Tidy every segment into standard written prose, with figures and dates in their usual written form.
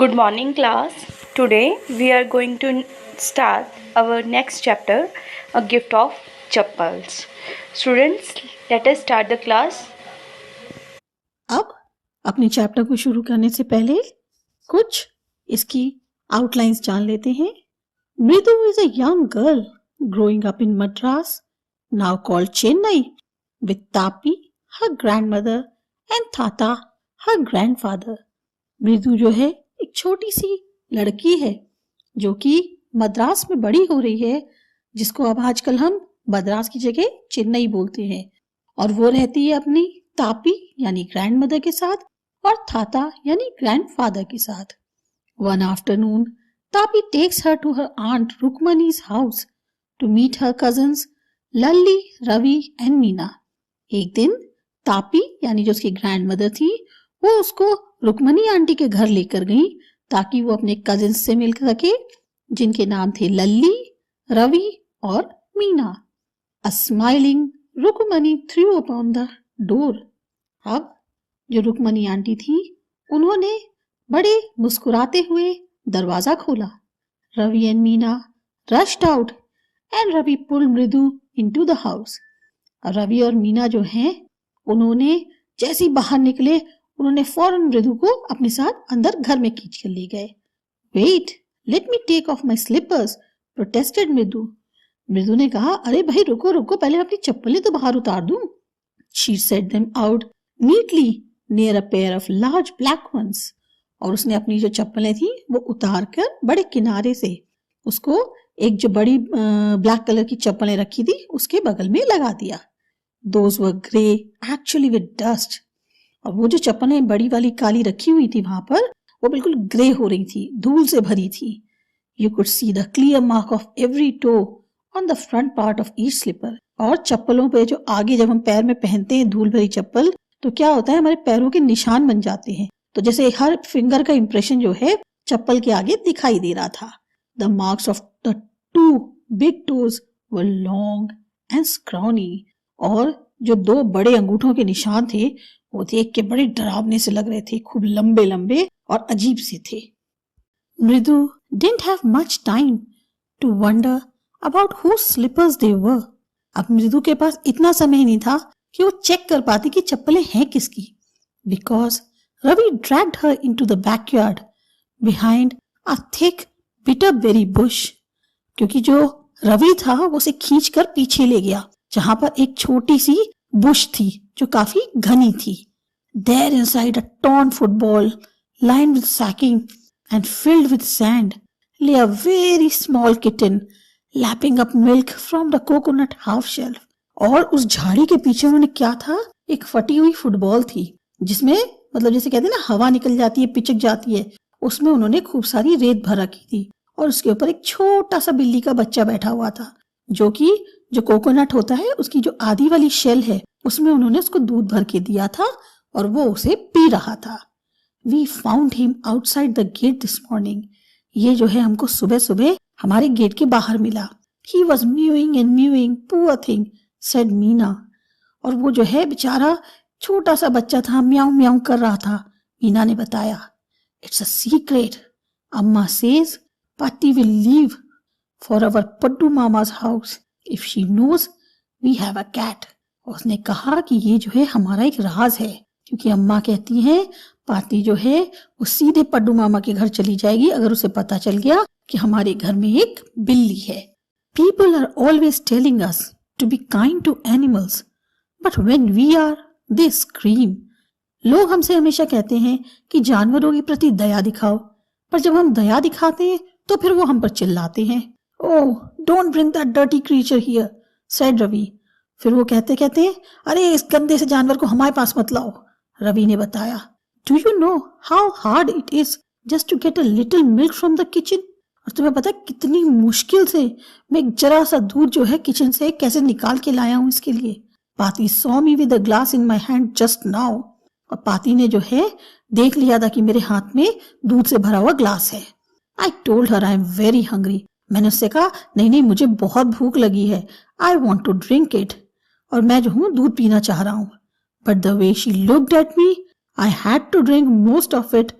Good morning, class. Today we are going to start our next chapter, A Gift of Chappals. Students, let us start the class. अब अपने chapter को शुरू करने से पहले कुछ इसकी आउटलाइंस जान लेते हैं। Mridu is a young girl growing up in Madras, now called Chennai, with Tapi her grandmother and Thatha her grandfather. Mridu जो है एक छोटी सी लड़की है जो कि मद्रास में बड़ी हो रही है, जिसको अब आजकल हम मद्रास की जगह चेन्नई बोलते हैं, और वो रहती है अपनी तापी यानी ग्रैंडमदर के साथ और थाता यानी ग्रैंडफादर के साथ। One afternoon Tapi takes her to her aunt Rukmini's house to meet her cousins Lalli, Ravi and Meena. एक दिन तापी यानी जो उसकी ग्रैंडमदर थी, वो उसको रुक्मनी आंटी के घर लेकर गई ताकि वो अपने कजिन्स से मिल सके, जिनके नाम थे लल्ली, रवि और Meena. A smiling Rukmini threw upon the door. अब जो रुक्मनी आंटी थी, उन्होंने बड़े मुस्कुराते हुए दरवाजा खोला। Ravi and Meena rushed out and Ravi pulled Mridu into the house. Ravi और मीना जो हैं, उन्होंने जैसे ही बाहर निकले, उन्होंने फौरन मृदु को अपने साथ अंदर घर में खींच कर ले गए। Wait, let me take off my slippers, protested Mridu. Mridu ने कहा, अरे भाई रुको रुको, पहले अपनी चप्पलें तो बाहर उतार दूं। She set them out neatly near a pair of large black ones. और उसने अपनी जो चप्पलें थी वो उतार कर बड़े किनारे से उसको एक जो बड़ी ब्लैक कलर की चप्पलें रखी थी उसके बगल में लगा दिया। Those were grey, actually with dust. और वो जो चप्पलें बड़ी वाली काली रखी हुई थी वहां पर, वो बिल्कुल ग्रे हो रही थी, धूल से भरी थी। You could see the clear mark of every toe on the front part of each slipper. और चप्पलों पे जो आगे जब हम पैर में पहनते हैं धूल भरी चप्पल, तो क्या होता है, हमारे पैरों के निशान बन जाते हैं। तो जैसे हर फिंगर का इंप्रेशन जो है चप्पल के आगे दिखाई दे रहा था। The marks of the two big toes were long and scrawny. और जो दो बड़े अंगूठों के निशान थे वो देख के बड़े डरावने से लग रहे थे, खूब लंबे लंबे और अजीब से थे। मृदु didn't have much time to wonder about whose slippers they were. अब मृदु के पास इतना समय नहीं था कि वो चेक कर पाती कि चप्पलें हैं किसकी। Because Ravi dragged her into the backyard behind a thick bitter berry bush. क्योंकि जो रवि था वो उसे खींच कर पीछे ले गया, जहां पर एक छोटी सी बुश थी जो काफी घनी थी। There inside a torn football lined with sacking and filled with sand lay a very small kitten lapping up milk from the coconut half shell. और उस झाड़ी के पीछे उन्होंने क्या था, एक फटी हुई फुटबॉल थी जिसमें मतलब जैसे कहते हैं ना हवा निकल जाती है, पिचक जाती है, उसमें उन्होंने खूब सारी रेत भर रखी थी और उसके ऊपर एक छोटा सा बिल्ली का बच्चा बैठा हुआ था, जो कि जो कोकोनट होता है उसकी जो आधी वाली शेल है उसमें उन्होंने उसको दूध भर के दिया था और वो उसे पी रहा था। We found him outside the gate this morning. ये जो है हमको सुबह सुबह हमारे गेट के बाहर मिला। He was mewing and mewing, poor thing, said Meena. और वो जो है बेचारा छोटा सा बच्चा था, म्याऊं म्याऊं कर रहा था। मीना ने बताया, It's a secret. अम्मा says Patti will leave for our पड्डू Mama's house if she knows we have a cat. उसने कहा कि ये जो है हमारा एक राज है, क्योंकि अम्मा कहती हैं पाती जो है वो सीधे पड्डू मामा के घर चली जाएगी अगर उसे पता चल गया कि हमारे घर में एक बिल्ली है। People are always telling us to be kind to animals, but when we are, they scream. लोग हमसे हमेशा कहते हैं कि जानवरों के प्रति दया दिखाओ, पर जब हम दया दिखाते हैं तो फिर वो हम पर चिल्लाते हैं। Oh, don't bring that dirty creature here, said Ravi. फिर वो कहते हैं, अरे इस गंदे से जानवर को हमारे पास मत लाओ। रवि ने बताया, Do you know how hard it is just to get a little milk from the kitchen? और तुम्हें पता है कितनी मुश्किल से मैं एक जरा सा दूध जो है किचन से कैसे निकाल के लाया हूँ इसके लिए। पाती saw me with a glass in my hand just now. और पाती ने जो है देख लिया था कि मेरे हाथ में दूध से भरा हुआ ग्लास है। I told her I am very hungry. मैंने उससे कहा, नहीं मुझे बहुत भूख लगी है। I want to drink it. और मैं जो हूँ दूध पीना चाह रहा हूँ। But the way she looked at me, I had to drink most of it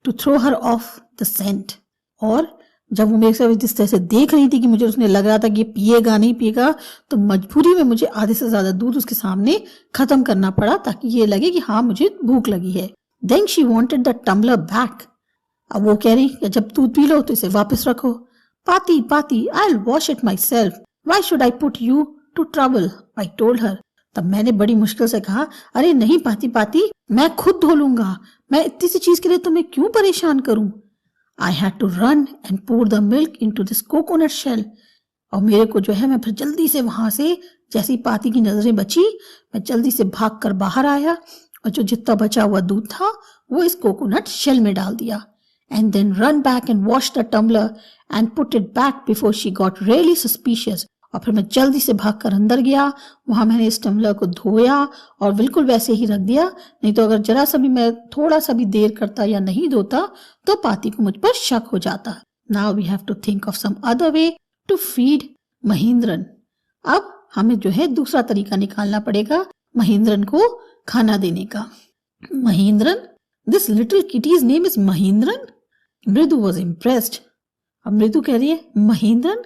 to throw her off the scent. और जब वो मेरे से जिस तरह से देख रही थी कि मुझे उसने लग रहा था कि ये पिएगा नहीं पिएगा, तो मजबूरी में मुझे आधे से ज्यादा दूध उसके सामने खत्म करना पड़ा ताकि ये लगे कि हाँ मुझे भूख लगी है. Then she wanted the tumbler back. अब वो कह रही कि जब दूध पी लो तो इसे वापस रखो. पाती पाती, I'll wash it myself. Why should I put you to trouble? I told her. तब मैंने बड़ी मुश्किल से कहा, अरे नहीं पाती पाती, मैं खुद धो लूंगा, मैं इतनी सी चीज के लिए तुम्हें क्यों परेशान करूं. I had to run and pour the milk into this coconut shell. और मेरे को जो है मैं फिर जल्दी से वहां से, जैसी पाती की नजरें बची, मैं जल्दी से भाग कर बाहर आया और जो जितना बचा हुआ दूध था वो इस कोकोनट शेल में डाल दिया. And then run back and wash the tumbler and put it back before she got really suspicious. और फिर मैं जल्दी से भागकर अंदर गया, वहां मैंने इस टम्बलर को धोया और बिल्कुल वैसे ही रख दिया. नहीं तो अगर जरा सा भी मैं थोड़ा सा भी देर करता या नहीं धोता तो पाती को मुझ पर शक हो जाता. Now we have to think of some other way to feed Mahendran. अब हमें जो है दूसरा तरीका निकालना पड़ेगा महेंद्रन को खाना देने का. Mahendran, this little kitty's name is Mahendran. मृदु वॉज इम्प्रेस्ड. अब मृदु कह रही है महेंद्रन,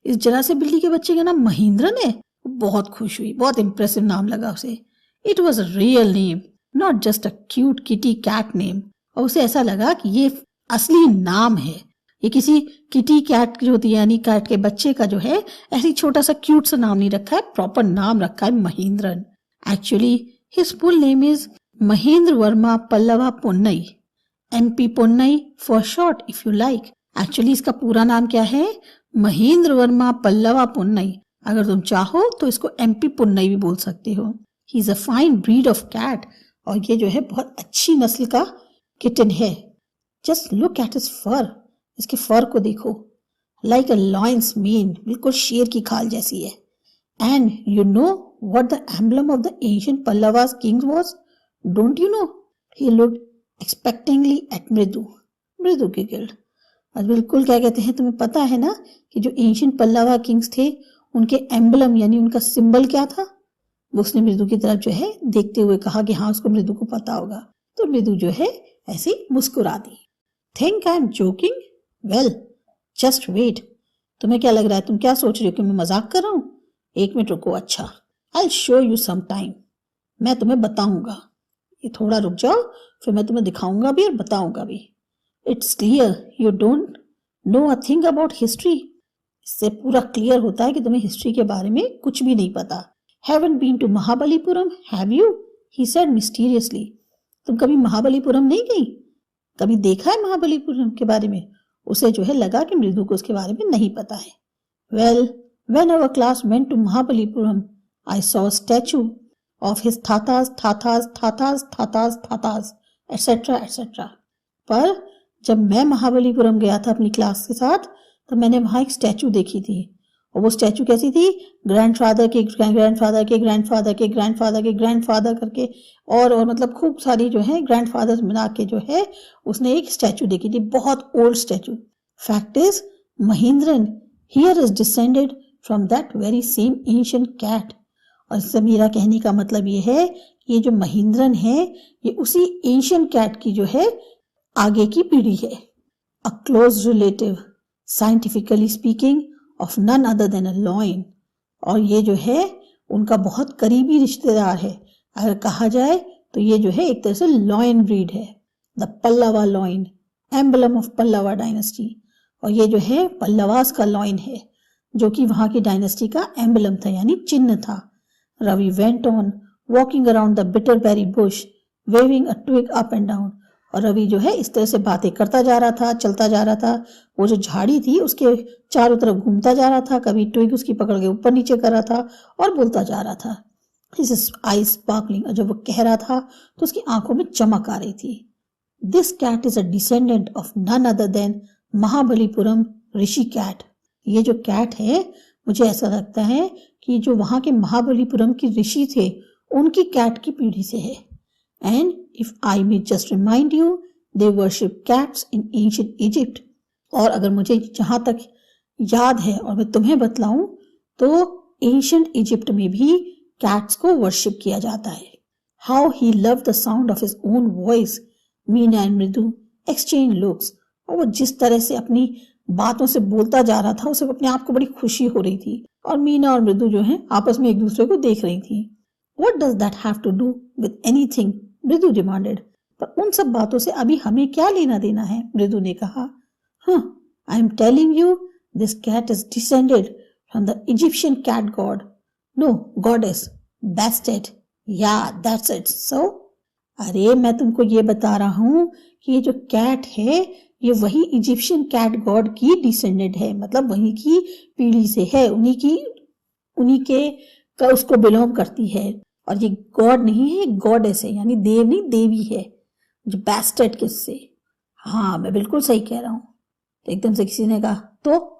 इस जरा से बिल्ली के बच्चे का नाम महेंद्रन है. बहुत खुश हुई, बहुत इंप्रेसिव नाम लगा उसे. It was a real name, not just a cute kitty cat name. और उसे ऐसा लगा कि ये असली नाम है, ये किसी किटी कैट जो होती है यानी कैट के बच्चे का जो है ऐसी छोटा सा क्यूट सा नाम नहीं रखा है, प्रॉपर नाम रखा है Mahendran. Actually his full name is Mahendra Varma Pallava Ponnai, MP Ponnai for short if you like. Actually इसका पूरा नाम क्या है? महेंद्र वर्मा पल्लवा पोन्नई. अगर तुम चाहो तो इसको MP पोन्नई भी बोल सकते हो. He is a fine breed of cat. और ये जो है बहुत अच्छी नस्ल का किटन है. जस्ट लुक एट हिज फर. इसके फर को देखो, लाइक अ लॉयंस मेन, बिल्कुल शेर की खाल जैसी है. And you know what the emblem of the ancient Pallavas kings was? Don't you know? He looked expectingly at Mridu. Mridu giggled. और बिल्कुल क्या कहते हैं, तुम्हें पता है ना कि जो एंशिएंट पल्लवा किंग्स थे उनके एम्बलम यानी उनका सिंबल क्या था? वो उसने मृदु की तरफ जो है देखते हुए कहा कि हाँ उसको मृदु को पता होगा. तो मृदु जो है ऐसे मुस्कुरा दी. Think I am joking? Well just wait. तुम्हें क्या लग रहा है, तुम क्या सोच रही हो कि मैं मजाक कर रहा हूँ? एक मिनट रुको. अच्छा, I show you some time. मैं तुम्हें बताऊंगा. ये थोड़ा रुक जाओ, फिर मैं तुम्हें दिखाऊंगा भी और बताऊंगा भी. It's clear you don't know a thing about history. इससे पूरा क्लियर होता है कि तुम्हें हिस्ट्री के बारे में कुछ भी नहीं पता. Haven't been to Mahabalipuram have you? He said mysteriously. तुम कभी महाबलीपुरम नहीं गई? कभी देखा है महाबलीपुरम के बारे में? उसे जो है लगा कि मृदु को उसके बारे में नहीं पता है. Well when our class went to Mahabalipuram I saw a statue of his thatas, thatas, thatas, thatas, thatas, etc. etc. पर जब मैं महाबलीपुरम गया था अपनी क्लास के साथ तो मैंने वहां एक स्टैचू देखी थी. और वो स्टैचू कैसी थी? ग्रैंडफादर के ग्रैंडफादर के ग्रैंडफादर के ग्रैंडफादर के ग्रैंडफादर करके और मतलब खूब सारी जो है ग्रैंडफादर मिला के जो है उसने एक स्टैचू देखी थी, बहुत old statue. Fact is Mahendran here is descended from that very same ancient cat. और इससे मेरा कहने का मतलब ये है कि ये जो महेंद्रन है ये उसी एंशिएंट कैट की जो है आगे की पीढ़ी है. A close relative, scientifically speaking, of none other than a lion. और ये जो है उनका बहुत करीबी रिश्तेदार है. अगर कहा जाए तो ये जो है एक तरह से लॉइन ब्रीड है. The Pallava lion, emblem of Pallava dynasty. और ये जो है पल्लवास का लॉइन है जो कि वहां की डायनेस्टी का एम्बलम था यानी चिन्ह था. Ravi went on walking around the bitterberry bush, waving a twig up and down. और रवि जो है इस तरह से बातें करता जा रहा था, चलता जा रहा था. वो जो झाड़ी थी उसके चारों तरफ घूमता जा रहा था, कभी ट्विग उसकी पकड़ के ऊपर नीचे कर रहा था और बोलता जा रहा था. His eyes sparkling. और जब वो कह रहा था तो उसकी आंखों में चमक आ रही थी. This cat is a descendant of none other than Mahabalipuram Rishi cat. ये जो कैट है मुझे ऐसा लगता है कि जो वहां के महाबलीपुरम के ऋषि थे उनकी कैट की पीढ़ी से है. And if I may just remind you they worship cats in ancient Egypt. और अगर मुझे जहां तक याद है और मैं तुम्हें बतलाऊं तो एंशिएंट इजिप्ट में भी कैट्स को वर्शिप किया जाता है. How he loved the sound of his own voice. Meena and मृदु एक्सचेंज लुक्स, और वो जिस तरह से अपनी बातों से बोलता जा रहा था, उसे अपने आप को बड़ी खुशी हो रही थी। और मीना और मृदु जो है आपस में एक दूसरे को देख रही थी। What does that have to do with anything? मृदु डिमांडेड। पर उन सब बातों से अभी हमें क्या लेना देना है, मृदु ने कहा। हाँ, I am telling you this cat is descended from the Egyptian cat god, no goddess, Bastet, yeah that's it. So अरे मैं तुमको ये बता रहा हूँ कि ये जो कैट है ये वही इजिप्शियन कैट गॉड की डिसेंडेड है, मतलब वहीं की पीढ़ी से है, उन्हीं के का उसको बिलोंग करती है। और ये गॉड नहीं है, गॉडेस है, यानी देव नहीं देवी है, जो बेस्टेड किससे। हाँ मैं बिल्कुल सही कह रहा हूँ। तो एकदम से किसी ने कहा तो